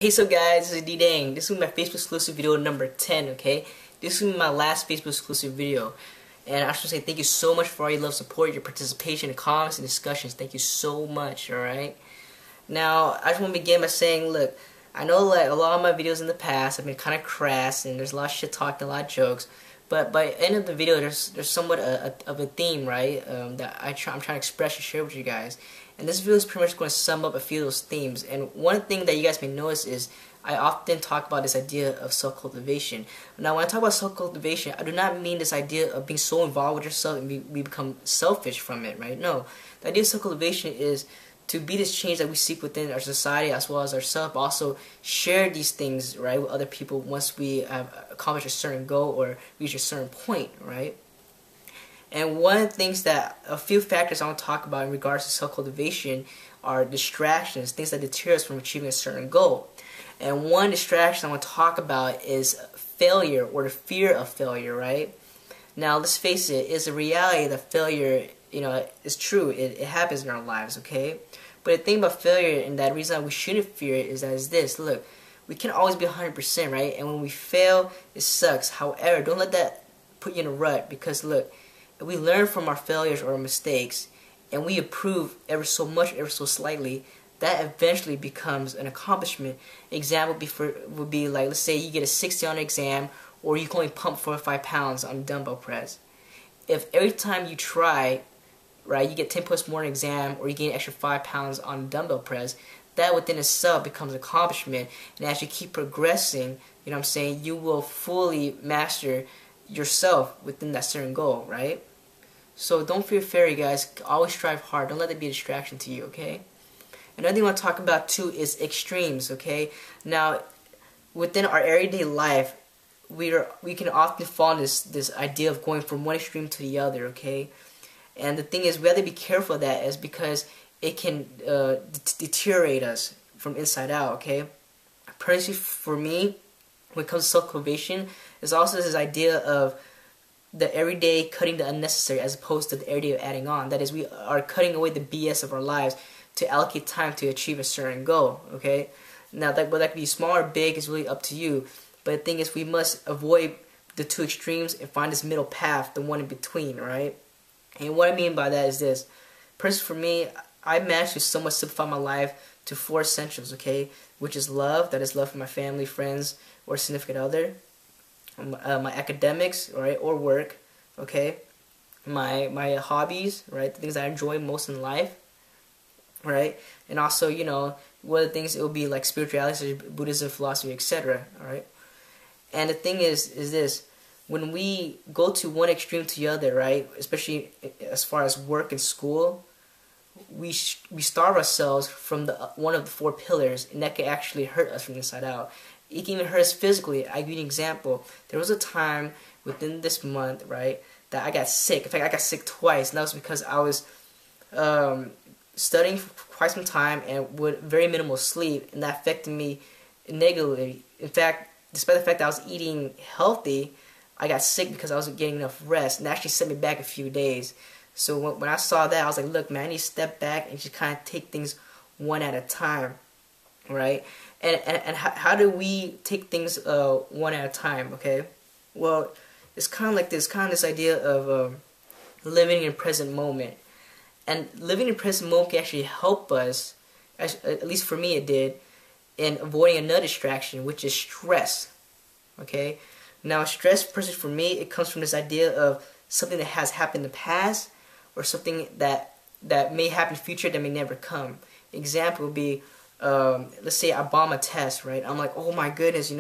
Hey, so guys, this is D-Dang. This is my Facebook exclusive video number 10, okay? This is my last Facebook exclusive video. And I should say thank you so much for all your love, support, your participation in comments and discussions. Thank you so much, alright? Now, I just want to begin by saying, look, I know like a lot of my videos in the past have been kind of crass and there's a lot of shit talk and a lot of jokes. But by the end of the video, there's somewhat of a theme, right, that I'm trying to express and share with you guys. And this video is pretty much going to sum up a few of those themes. And one thing that you guys may notice is I often talk about this idea of self-cultivation. Now, when I talk about self-cultivation, I do not mean this idea of being so involved with yourself and we become selfish from it, right? No. The idea of self-cultivation is to be this change that we seek within our society as well as ourselves, but also share these things, right, with other people once we have accomplished a certain goal or reach a certain point, right? And one of the things that, a few factors I want to talk about in regards to self-cultivation are distractions, things that deter us from achieving a certain goal. And one distraction I want to talk about is failure or the fear of failure, right? Now, let's face it, it's a reality that failure, is true. It happens in our lives, okay? But the thing about failure and that reason we shouldn't fear it is that it's this. Look, we can always be 100%, right? And when we fail, it sucks. However, don't let that put you in a rut because, look, if we learn from our failures or our mistakes and we improve ever so much, ever so slightly, that eventually becomes an accomplishment. Example would be like, let's say you get a 60 on an exam or you can only pump 4 or 5 pounds on a dumbbell press. If every time you try, right, you get 10 points more in an exam or you gain an extra 5 pounds on a dumbbell press, that within itself becomes an accomplishment. And as you keep progressing, you will fully master yourself within that certain goal, right? So don't fear failure, guys. Always strive hard. Don't let it be a distraction to you, okay? Another thing I want to talk about too is extremes, okay? Now, within our everyday life, we can often fall in this idea of going from one extreme to the other, okay? And the thing is, we have to be careful of that is because it can deteriorate us from inside out, okay? Personally, for me, when it comes to self-cultivation, there's also this idea of the everyday cutting the unnecessary as opposed to the everyday adding on. That is, we are cutting away the BS of our lives to allocate time to achieve a certain goal, okay? Now, whether that could be small or big is really up to you. But the thing is, we must avoid the two extremes and find this middle path, the one in between, right? And what I mean by that is this. Personally, for me, I managed to somewhat simplify my life to 4 essentials, okay? Which is love, that is love for my family, friends, or significant other. My academics, right, or work, okay? My hobbies, right, the things I enjoy most in life, right? And also, one of the things it would be like spirituality, such as Buddhism, philosophy, etc., alright? And the thing is this. When we go to one extreme to the other, right, especially as far as work and school, we starve ourselves from one of the 4 pillars, and that can actually hurt us from the inside out. It can even hurt us physically. I'll give you an example. There was a time within this month, right, that I got sick. In fact, I got sick twice, and that was because I was studying for quite some time and with very minimal sleep, and that affected me negatively. In fact, despite the fact that I was eating healthy, I got sick because I wasn't getting enough rest, and that actually set me back a few days. So when I saw that, I was like, look, man, I need to step back and just kind of take things one at a time, right? And how do we take things one at a time, okay? Well, it's kind of like this idea of living in the present moment. And living in the present moment can actually help us, at least for me it did, in avoiding another distraction, which is stress, okay? Now, stress, personally for me, it comes from this idea of something that has happened in the past or something that may happen in the future that may never come. Example would be, let's say I bomb a test, right? I'm like, oh my goodness,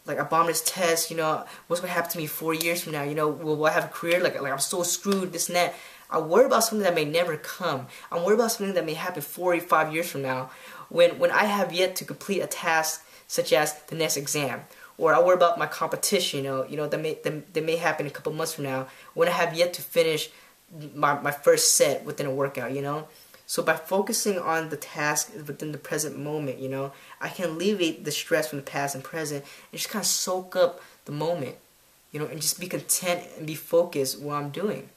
like I bombed this test, what's going to happen to me 4 years from now? Will I have a career? Like I'm so screwed, this and that. I worry about something that may never come. I'm worried about something that may happen 4 or 5 years from now when I have yet to complete a task such as the next exam. Or I worry about my competition, that may happen a couple months from now when I have yet to finish my first set within a workout, So by focusing on the task within the present moment, I can alleviate the stress from the past and present and just kind of soak up the moment, and just be content and be focused what I'm doing.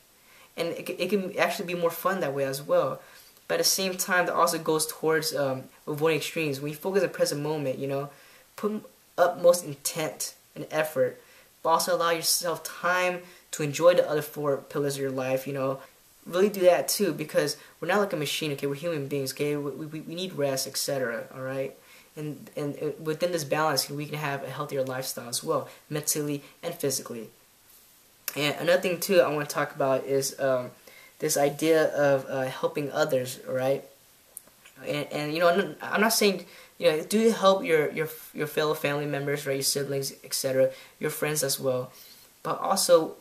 And it can actually be more fun that way as well. but at the same time, that also goes towards avoiding extremes. When you focus on the present moment, put utmost intent and effort, but also allow yourself time to enjoy the other four pillars of your life. Really do that too, because we're not like a machine. Okay, we're human beings. Okay, we need rest, etc. All right. And within this balance, we can have a healthier lifestyle as well, mentally and physically. And another thing too I want to talk about is this idea of helping others, right? And I'm not saying, do help your fellow family members, right? Your siblings, etc. Your friends as well, but also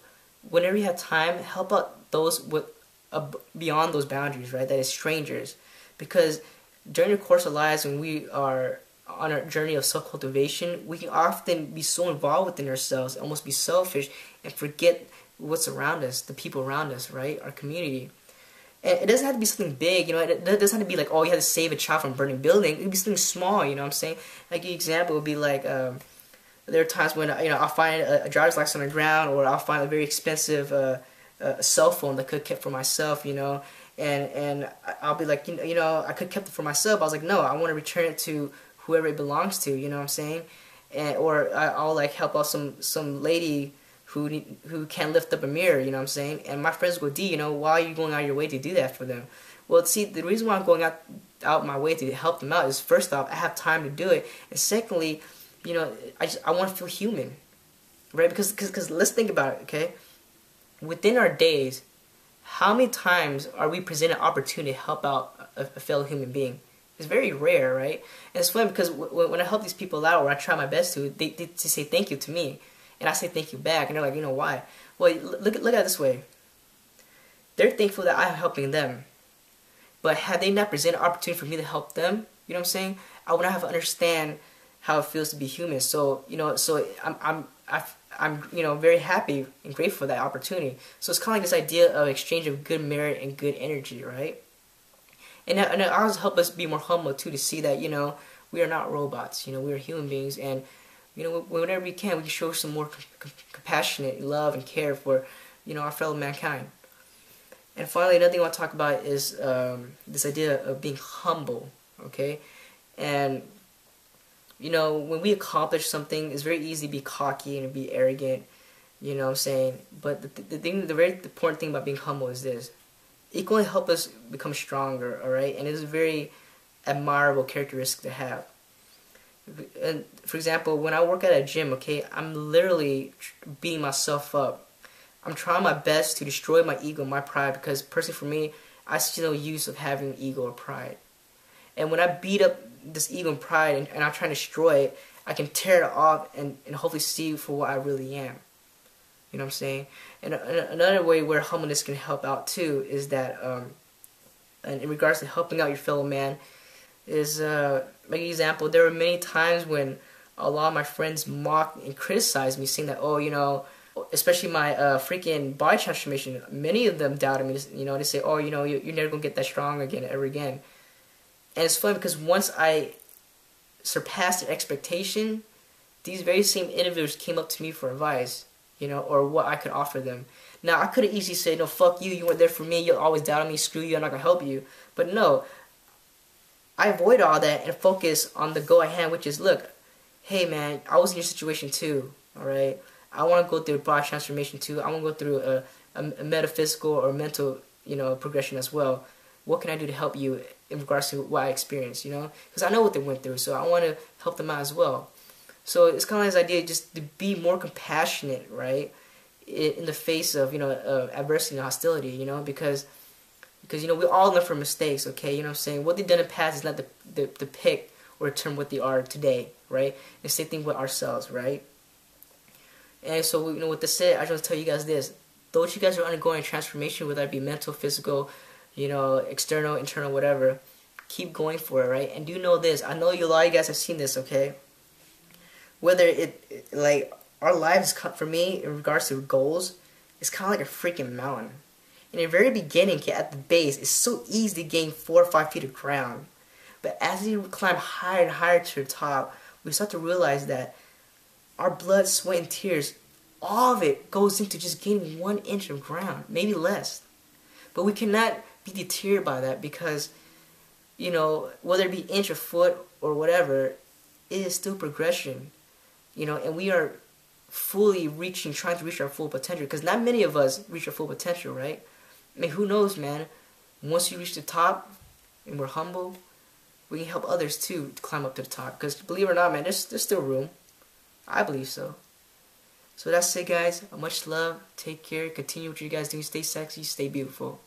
whenever you have time, help out those with beyond those boundaries, right? That is strangers, because during the course of lives, when we are on our journey of self-cultivation, we can often be so involved within ourselves, almost be selfish, and forget what's around us, the people around us, right? Our community. And it doesn't have to be something big, it doesn't have to be like, oh, you have to save a child from a burning building. It could be something small, you know what I'm saying? Like, an example would be like, there are times when, I'll find a driver's license on the ground, or I'll find a very expensive cell phone that I could have kept for myself, and I'll be like, I could have kept it for myself. I was like, no, I want to return it to whoever it belongs to, you know what I'm saying? Or I'll like help out some lady who can't lift up a mirror, you know what I'm saying? And my friends go, D, why are you going out of your way to do that for them? Well, see, the reason why I'm going out my way to help them out is, first off, I have time to do it, and secondly, I want to feel human, right? Because let's think about it, okay? Within our days, how many times are we presented an opportunity to help out a fellow human being? It's very rare, right? And it's funny because when I help these people out, or I try my best to, they say thank you to me, and I say thank you back, and they're like, why? Well, look at it this way. They're thankful that I'm helping them, but had they not presented an opportunity for me to help them, you know what I'm saying? I would not have understand how it feels to be human. So I'm very happy and grateful for that opportunity. So it's kind of like this idea of exchange of good merit and good energy, right? And it also helps us be more humble too, to see that we are not robots. We are human beings, and whenever we can show some more compassionate love and care for our fellow mankind. And finally, another thing I want to talk about is this idea of being humble. Okay, and when we accomplish something, it's very easy to be cocky and be arrogant. You know what I'm saying? But the very important thing about being humble is this: it can only help us become stronger, alright? And it is a very admirable characteristic to have. And for example, when I work at a gym, okay, I'm literally beating myself up. I'm trying my best to destroy my ego, my pride, because personally for me, I see no use of having ego or pride. And when I beat up this ego and pride and I try to destroy it, I can tear it off and hopefully see for what I really am. You know what I'm saying? And another way where humbleness can help out too is that, and in regards to helping out your fellow man, is like an example. There were many times when a lot of my friends mocked and criticized me, saying that, oh, especially my freaking body transformation. Many of them doubted me. They say, oh, you're never gonna get that strong again, ever again. And it's funny because once I surpassed their expectation, these very same individuals came up to me for advice, or what I could offer them. Now, I could have easily said, no, fuck you, you weren't there for me, you always doubted me, screw you, I'm not going to help you. But no, I avoid all that and focus on the goal at hand, which is, look, hey man, I was in your situation too, alright? I want to go through a body transformation too. I want to go through a metaphysical or mental, progression as well. What can I do to help you in regards to what I experienced, Because I know what they went through, so I want to help them out as well. So it's kind of like this idea just to be more compassionate, right? In the face of, adversity and hostility, because we all learn from mistakes, okay? You know what I'm saying? What they've done in the past is not the pick or determine what they are today, right? And same thing with ourselves, right? And so, with this said, I just want to tell you guys this. Those you guys are undergoing a transformation, whether it be mental, physical, external, internal, whatever, keep going for it, right? And do know this. I know a lot of you guys have seen this, okay? Whether like, our lives, for me, in regards to goals, it's kind of like a freaking mountain. In the very beginning, at the base, it's so easy to gain 4 or 5 feet of ground. But as we climb higher and higher to the top, we start to realize that our blood, sweat, and tears, all of it goes into just gaining 1 inch of ground, maybe less. But we cannot be deterred by that, because you know, whether it be inch or foot or whatever, it is still progression, you know, and we are fully trying to reach our full potential, because not many of us reach our full potential, right? I mean, who knows, man? Once you reach the top and we're humble, we can help others too to climb up to the top, because believe it or not, man, there's still room. I believe so. So that's it, guys. Much love. Take care. Continue what you guys do. Stay sexy. Stay beautiful.